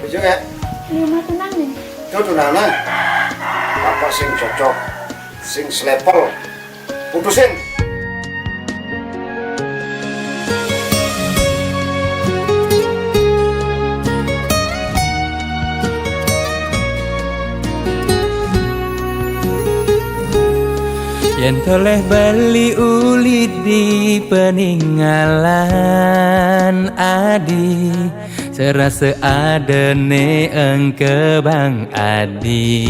Bojo ya? Iya mah tenang nih. Itu tunana. Apa sing cocok, sing selevel. Putusin. Yen toleh bali ulit di peninggalan adi, serasa adene engke bang adi.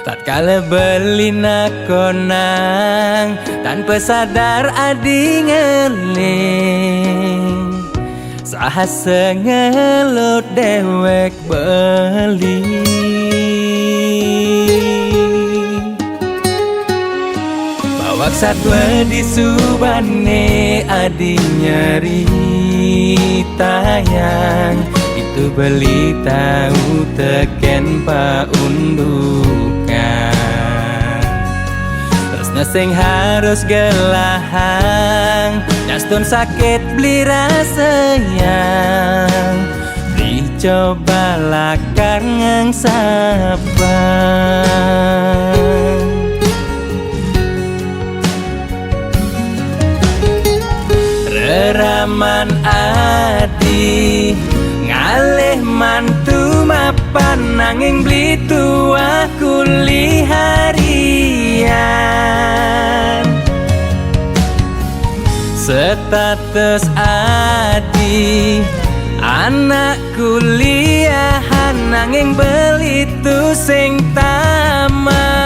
Tatkala beli nakonang tanpa sadar adi ngeling, sahasa ngelot dewek beli. Bawak satwa di subane adi nyeri tayang, itu beli tahu teken paundukan. Terus nesing harus gelahang, jastun sakit beli rasayang, dicoba lakar ngang sabang. Raman adi ngalih mantu mapan nanging beli tua kuli harian. Status adi anak kuliahan nanging beli tu sing tamatan.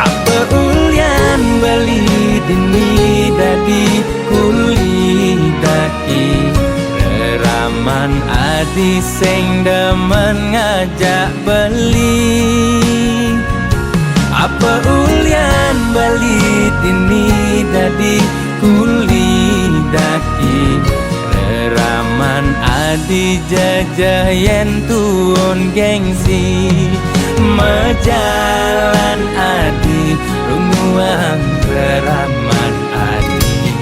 Apa ulyan beli dini dadi kuli daki, raman adi sing demen ngajak beli. Apa ulyan beli dini dadi kuli daki, raman adi jajah yen tuun gengsi. Majalan adi runguang raman adi,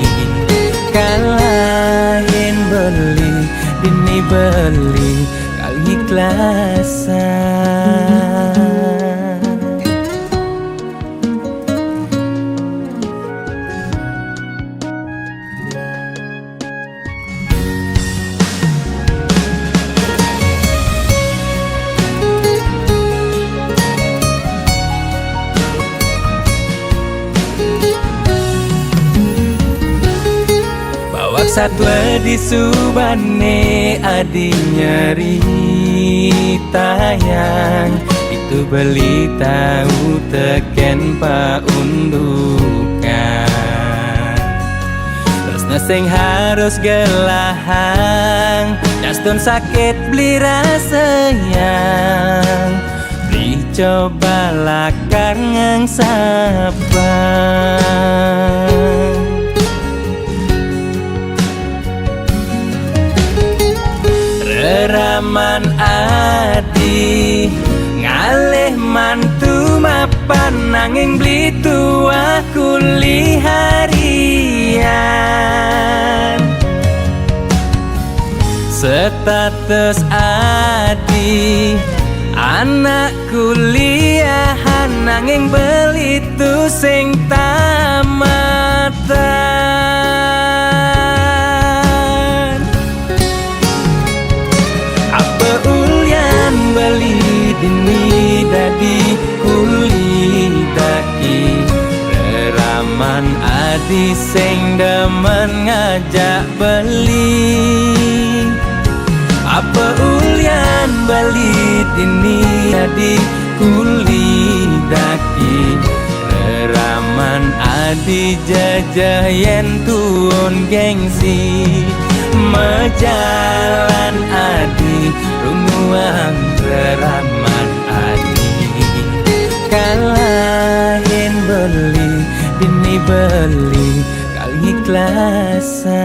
kalahin beli dini beli kali ikhlasan. Satwa di subane adi nyeri tayang, itu beli tahu teken paundukan. Terus nesing harus gelahang, jastun sakit beli rasayang, dicoba lakar ngang sabang. Raman adi ngalih mantu mapan nanging beli tua kuli harian. Status adi anak kuliahan nanging beli tu sing tamatan. Beli dini dadi kuli daki, raman adi sing demen ngajak beli. Apa ulyan beli dini dadi kuli daki, raman adi jajah yen tuun gengsi. Majalan adi runguang raman adi, kalahin beli dini beli kali ikhlasan.